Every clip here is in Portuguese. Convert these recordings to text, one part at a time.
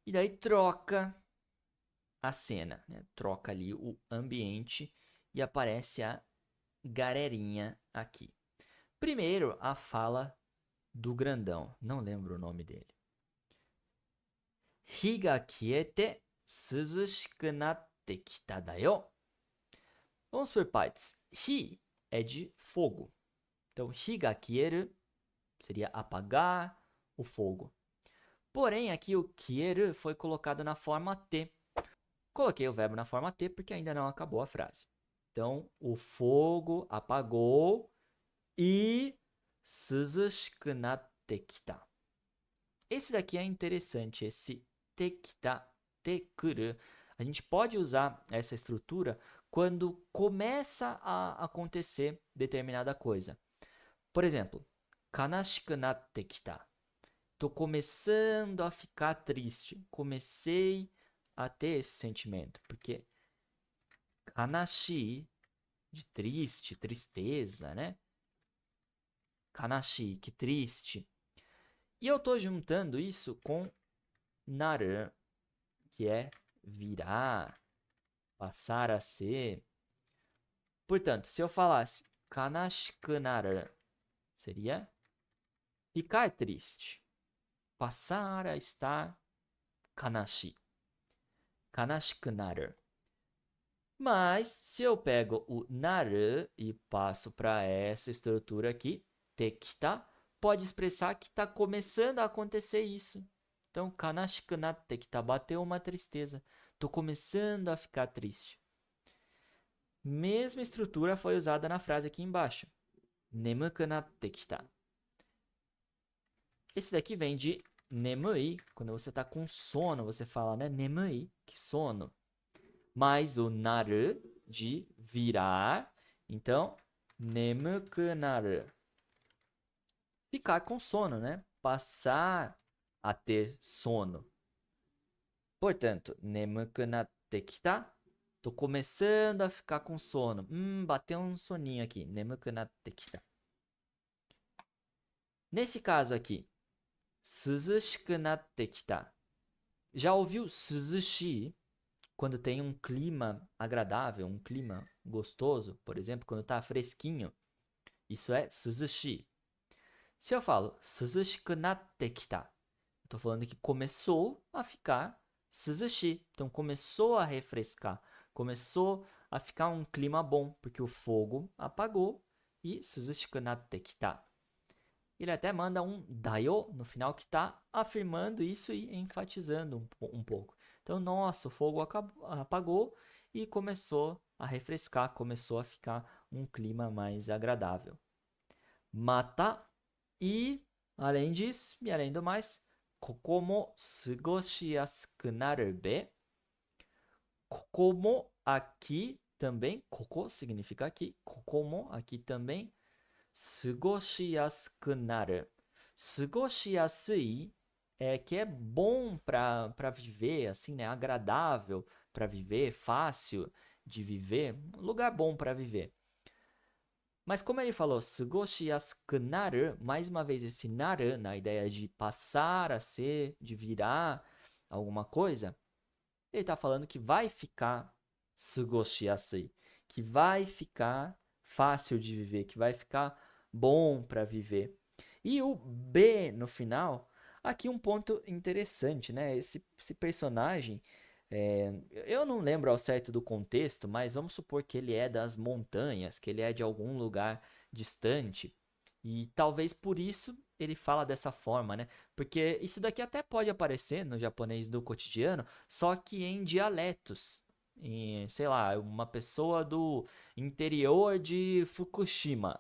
E daí troca a cena, né? Troca ali o ambiente e aparece a galerinha aqui. Primeiro, a fala do grandão. Não lembro o nome dele. Higa kiete suzushiku natte kita da yo. Vamos por partes. Hi é de fogo. Então, higa kieru seria apagar o fogo. Porém, aqui o kieru foi colocado na forma T. Coloquei o verbo na forma T porque ainda não acabou a frase. Então, o fogo apagou e suzushiku natte kita. Esse daqui é interessante, esse tekita, tekuru. A gente pode usar essa estrutura quando começa a acontecer determinada coisa. Por exemplo, kanashiku natte kita. Tô começando a ficar triste. Comecei a ter esse sentimento, porque kanashi de triste, tristeza, né? Kanashi, que triste. E eu tô juntando isso com naru, que é virar, passar a ser. Portanto, se eu falasse kanashiku naru, seria ficar triste, passar a estar kanashi, kanashiku naru. Mas se eu pego o naru e passo para essa estrutura aqui, tekita, pode expressar que está começando a acontecer isso. Então, kanashiku natte kita, bateu uma tristeza. Estou começando a ficar triste. Mesma estrutura foi usada na frase aqui embaixo. Nemuku natte kita. Esse daqui vem de nemui. Quando você está com sono, você fala, né? Nemui, que sono. Mais o naru, de virar. Então, nemuku naru. Ficar com sono, né? Passar a ter sono. Portanto, nemuku natte kita. Tô começando a ficar com sono. Bateu um soninho aqui. Nemuku natte kita. Nesse caso aqui, suzushiku natte kita. Já ouviu suzushi quando tem um clima agradável, um clima gostoso? Por exemplo, quando tá fresquinho. Isso é suzushi. Se eu falo suzushiku natte kita, eu tô falando que começou a ficar suzushi. Então começou a refrescar, começou a ficar um clima bom, porque o fogo apagou e suzushiku natte kita. Ele até manda um daio no final que está afirmando isso e enfatizando um pouco. Então, nossa, o fogo apagou e começou a refrescar, começou a ficar um clima mais agradável. Mata e, além disso, e além do mais, koko mo sugoshiyasu naru be. Koko mo aqui também, koko significa aqui, koko mo aqui também, sugoshiyasu naru. Sugoshiasui é que é bom para viver, assim, né? Agradável para viver, fácil de viver, um lugar bom para viver. Mas como ele falou, sugoshiyasu naru, mais uma vez esse naru, na ideia de passar a ser, de virar alguma coisa, ele está falando que vai ficar sugoshiasui, que vai ficar fácil de viver, que vai ficar bom para viver. E o B no final, aqui um ponto interessante, né? Esse personagem, eu não lembro ao certo do contexto, mas vamos supor que ele é das montanhas, que ele é de algum lugar distante. E talvez por isso ele fala dessa forma, né? Porque isso daqui até pode aparecer no japonês do cotidiano, só que em dialetos. Em, sei lá, uma pessoa do interior de Fukushima,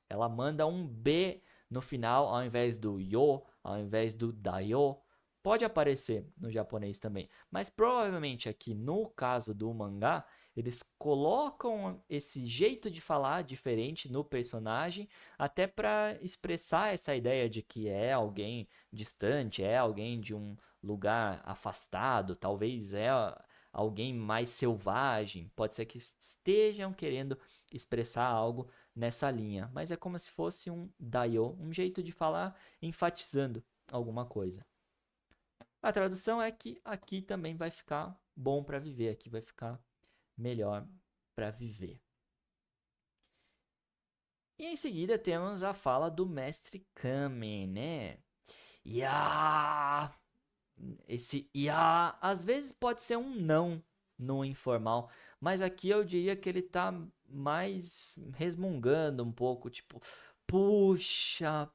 ela manda um B no final ao invés do yo, ao invés do daio. Pode aparecer no japonês também, mas provavelmente aqui no caso do mangá, eles colocam esse jeito de falar diferente no personagem, até para expressar essa ideia de que é alguém distante, é alguém de um lugar afastado, talvez é alguém mais selvagem. Pode ser que estejam querendo expressar algo nessa linha, mas é como se fosse um daio, um jeito de falar enfatizando alguma coisa. A tradução é que aqui também vai ficar bom para viver, aqui vai ficar melhor para viver. E em seguida temos a fala do mestre Kame, né? Ya! Esse ya às vezes pode ser um não no informal, mas aqui eu diria que ele tá mais resmungando um pouco, tipo, puxa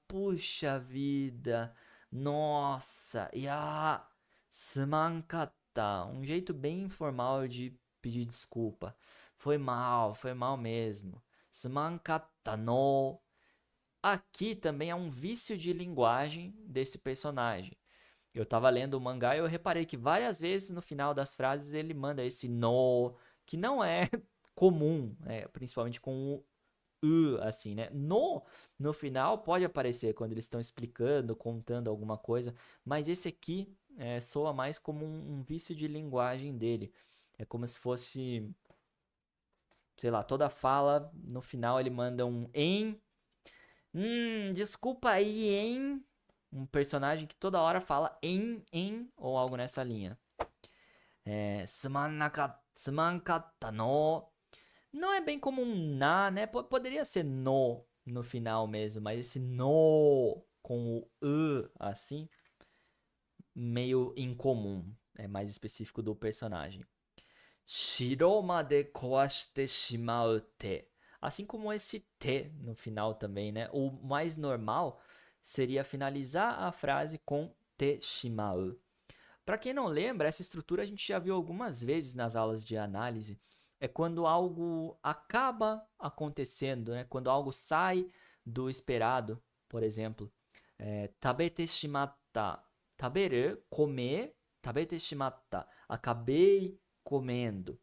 vida, nossa, ya, sumankatta, um jeito bem informal de pedir desculpa. Foi mal mesmo. Sumankatta no. Aqui também é um vício de linguagem desse personagem. Eu tava lendo o mangá e eu reparei que várias vezes no final das frases ele manda esse no, que não é comum, principalmente com o assim, né? No final pode aparecer quando eles estão explicando, contando alguma coisa, mas esse aqui soa mais como um vício de linguagem dele. É como se fosse, sei lá, toda fala, no final ele manda um em. Desculpa aí, hein? Um personagem que toda hora fala em, ou algo nessa linha. Sumankatta no. Não é bem como um na, né? Poderia ser no final mesmo, mas esse no com o assim, meio incomum. É mais específico do personagem. Shiro made kowashite shimau te. Assim como esse te no final também, né? O mais normal seria finalizar a frase com te shimau. Para quem não lembra, essa estrutura a gente já viu algumas vezes nas aulas de análise. É quando algo acaba acontecendo, né? Quando algo sai do esperado, por exemplo. Tabete shimatta. Taberu, comer. Tabete shimatta. Acabei comendo.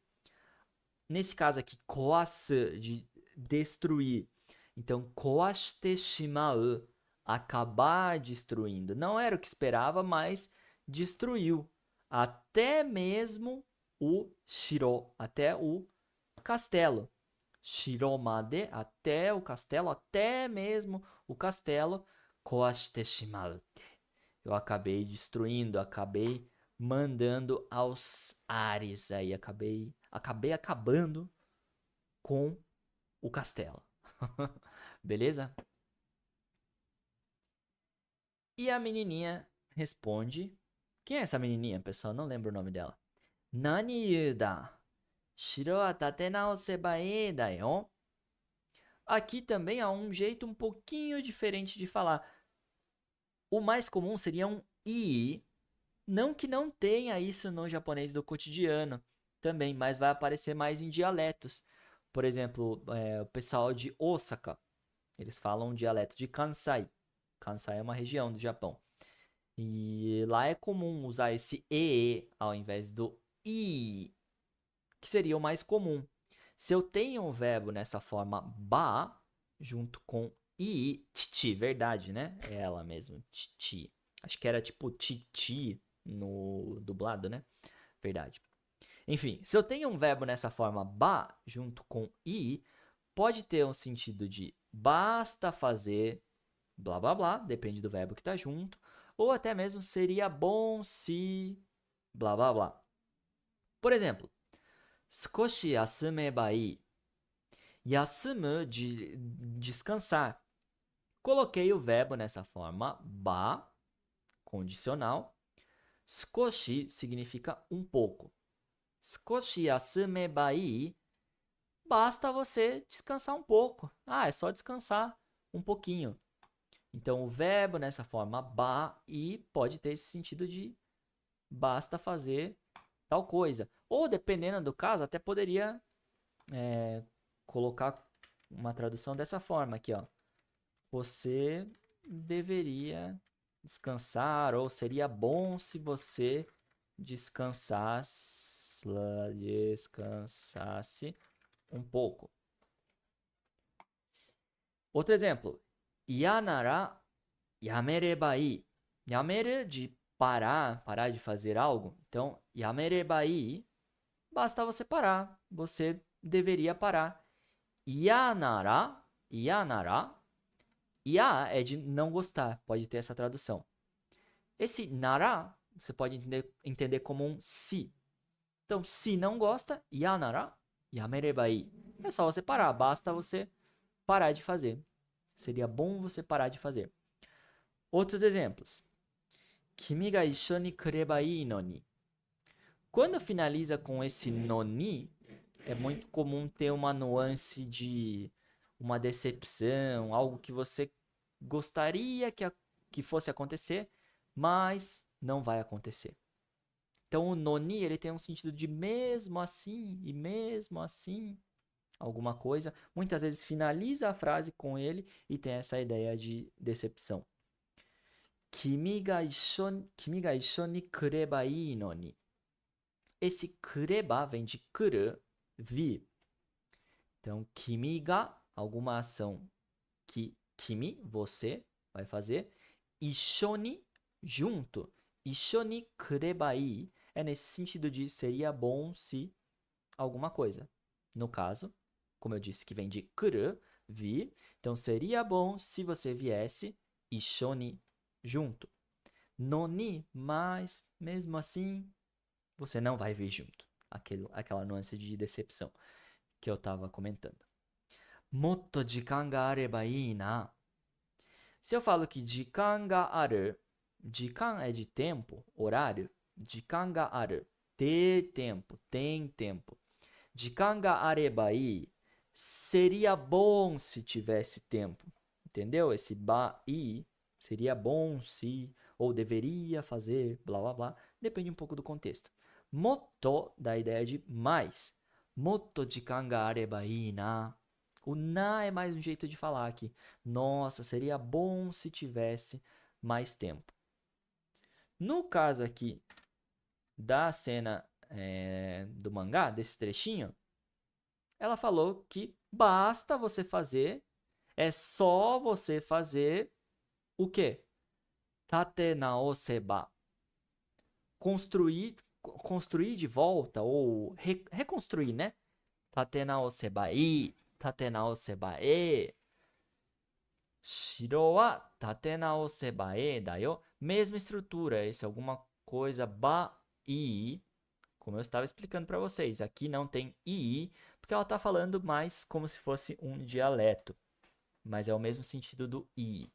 Nesse caso aqui, koasu, de destruir. Então, koashite shimau, acabar destruindo. Não era o que esperava, mas destruiu. Até mesmo o shiro, até o castelo. Shiromade, até o castelo, até mesmo o castelo. Koashite shimau. Eu acabei destruindo, acabei mandando aos ares aí, acabei acabando com o castelo. Beleza? E a menininha responde. Quem é essa menininha, pessoal? Não lembro o nome dela. Nani yuda? Shiro wa tatenaoseba e da yo. Aqui também há um jeito um pouquinho diferente de falar. O mais comum seria um i. Não que não tenha isso no japonês do cotidiano também, mas vai aparecer mais em dialetos. Por exemplo, o pessoal de Osaka, eles falam um dialeto de Kansai. Kansai é uma região do Japão. E lá é comum usar esse e ao invés do i, que seria o mais comum. Se eu tenho um verbo nessa forma ba, junto com i, titi, verdade, né? É ela mesmo, titi. Acho que era tipo titi no dublado, né? Verdade. Enfim, se eu tenho um verbo nessa forma ba, junto com i, pode ter um sentido de basta fazer blá blá blá, depende do verbo que está junto, ou até mesmo seria bom se blá blá blá. Por exemplo, skoshi yasumeba ii. Yasumu, de descansar. Coloquei o verbo nessa forma ba, condicional. Skoshi significa um pouco. Skoshi yasumeba ii. Basta você descansar um pouco. É só descansar um pouquinho. Então, o verbo nessa forma ba e pode ter esse sentido de basta fazer tal coisa. Ou, dependendo do caso, até poderia colocar uma tradução dessa forma aqui, ó. Você deveria descansar, ou seria bom se você descansasse um pouco. Outro exemplo. Yanara yamereba ii. Yamere de parar de fazer algo. Então, yamereba ii, basta você parar. Você deveria parar. Yanara, ya é de não gostar, pode ter essa tradução. Esse nara você pode entender como um se. Então, se não gosta, yanara, yamerebai. É só você parar, basta você parar de fazer. Seria bom você parar de fazer. Outros exemplos. Kimi ga issho ni kureba ii no ni. Quando finaliza com esse noni, é muito comum ter uma nuance de uma decepção, algo que você gostaria que fosse acontecer, mas não vai acontecer. Então o noni ele tem um sentido de mesmo assim e mesmo assim alguma coisa. Muitas vezes finaliza a frase com ele e tem essa ideia de decepção. Kimi ga issho ni kureba ii no ni. Esse kureba vem de kuru, vir. Então, kimi ga, alguma ação que kimi, você, vai fazer. Issho ni, junto. Issho ni kureba ii é nesse sentido de seria bom se alguma coisa. No caso, como eu disse que vem de kuru, vir. Então, seria bom se você viesse issho ni, junto. No ni, mas mesmo assim, você não vai vir junto. Aquela nuance de decepção que eu estava comentando. Motto jikan ga areba ii na. Se eu falo que jikan ga aru, jikan é de tempo, horário. Jikan ga aru, ter tempo, tem tempo. Jikan ga areba ii, seria bom se tivesse tempo. Entendeu? Esse ba ii seria bom se, ou deveria fazer, blá blá blá. Depende um pouco do contexto. Motto dá a ideia de mais. Motto jikan ga areba ii na. O na é mais um jeito de falar aqui. Nossa, seria bom se tivesse mais tempo. No caso aqui da cena do mangá, desse trechinho, ela falou que basta você fazer, é só você fazer o quê? Tate naoseba. Construir de volta, ou reconstruir, né? Tate naoseba i, tate naoseba e. Shiro wa tate naoseba e da yo. Mesma estrutura, esse é alguma coisa ba i, como eu estava explicando para vocês. Aqui não tem i, porque ela está falando mais como se fosse um dialeto, mas é o mesmo sentido do i.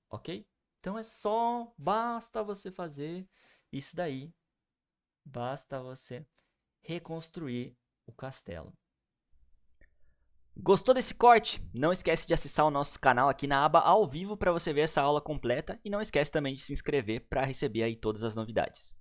Ok? Então é só, basta você fazer isso daí. Basta você reconstruir o castelo. Gostou desse corte? Não esquece de acessar o nosso canal aqui na aba ao vivo para você ver essa aula completa e não esquece também de se inscrever para receber aí todas as novidades.